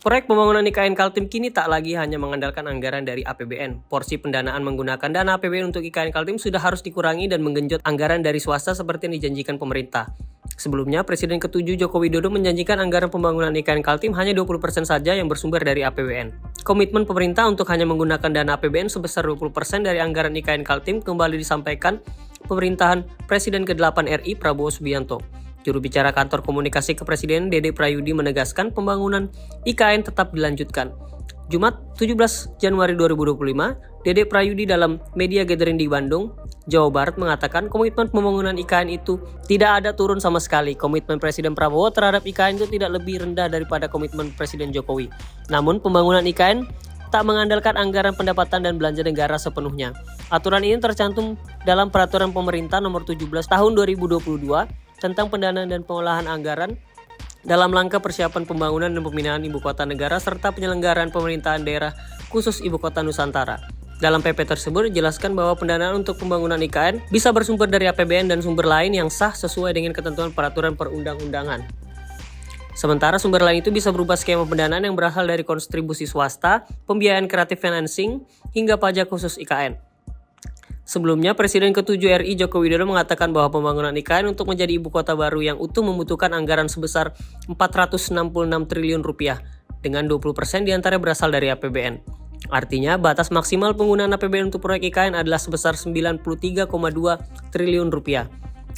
Proyek pembangunan IKN Kaltim kini tak lagi hanya mengandalkan anggaran dari APBN. Porsi pendanaan menggunakan dana APBN untuk IKN Kaltim sudah harus dikurangi dan menggenjot anggaran dari swasta seperti yang dijanjikan pemerintah. Sebelumnya, Presiden ke-7 Joko Widodo menjanjikan anggaran pembangunan IKN Kaltim hanya 20% saja yang bersumber dari APBN. Komitmen pemerintah untuk hanya menggunakan dana APBN sebesar 20% dari anggaran IKN Kaltim kembali disampaikan pemerintahan Presiden ke-8 RI Prabowo Subianto. Juru bicara Kantor Komunikasi Kepresiden Dede Prayudi menegaskan pembangunan IKN tetap dilanjutkan. Jumat 17 Januari 2025, Dede Prayudi dalam media gathering di Bandung, Jawa Barat mengatakan komitmen pembangunan IKN itu tidak ada turun sama sekali. Komitmen Presiden Prabowo terhadap IKN itu tidak lebih rendah daripada komitmen Presiden Jokowi. Namun pembangunan IKN tak mengandalkan anggaran pendapatan dan belanja negara sepenuhnya. Aturan ini tercantum dalam Peraturan Pemerintah Nomor 17 Tahun 2022 tentang pendanaan dan pengolahan anggaran dalam langkah persiapan pembangunan dan pemindahan ibu kota negara serta penyelenggaraan pemerintahan daerah khusus ibu kota Nusantara. Dalam PP tersebut dijelaskan bahwa pendanaan untuk pembangunan IKN bisa bersumber dari APBN dan sumber lain yang sah sesuai dengan ketentuan peraturan perundang-undangan. Sementara sumber lain itu bisa berupa skema pendanaan yang berasal dari kontribusi swasta, pembiayaan kreatif financing, hingga pajak khusus IKN. Sebelumnya, Presiden ke-7 RI Joko Widodo mengatakan bahwa pembangunan IKN untuk menjadi ibu kota baru yang utuh membutuhkan anggaran sebesar 466 triliun rupiah, dengan 20% diantaranya berasal dari APBN. Artinya, batas maksimal penggunaan APBN untuk proyek IKN adalah sebesar 93,2 triliun rupiah,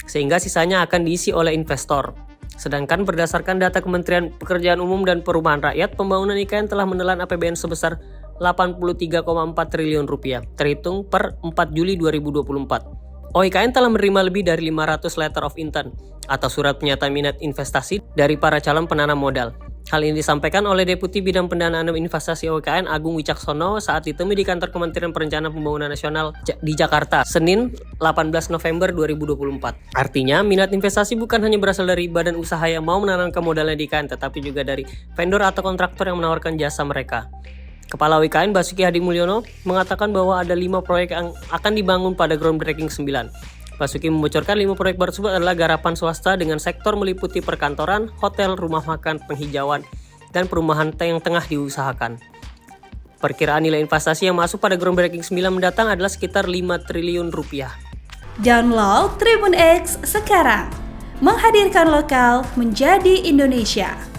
sehingga sisanya akan diisi oleh investor. Sedangkan berdasarkan data Kementerian Pekerjaan Umum dan Perumahan Rakyat, pembangunan IKN telah menelan APBN sebesar 83,4 triliun rupiah, terhitung per 4 Juli 2024. OIKN telah menerima lebih dari 500 letter of intent atau surat pernyataan minat investasi dari para calon penanam modal. Hal ini disampaikan oleh Deputi Bidang Pendanaan dan Investasi OIKN Agung Wicaksono saat ditemui di kantor Kementerian Perencanaan Pembangunan Nasional di Jakarta, Senin 18 November 2024. Artinya, minat investasi bukan hanya berasal dari badan usaha yang mau menanamkan modalnya di IKN, tetapi juga dari vendor atau kontraktor yang menawarkan jasa mereka. Kepala OIKN Basuki Hadi Mulyono mengatakan bahwa ada 5 proyek yang akan dibangun pada groundbreaking 9. Basuki membocorkan 5 proyek tersebut adalah garapan swasta dengan sektor meliputi perkantoran, hotel, rumah makan, penghijauan, dan perumahan yang tengah diusahakan. Perkiraan nilai investasi yang masuk pada groundbreaking 9 mendatang adalah sekitar 5 triliun rupiah. Download Tribun X sekarang, menghadirkan lokal menjadi Indonesia.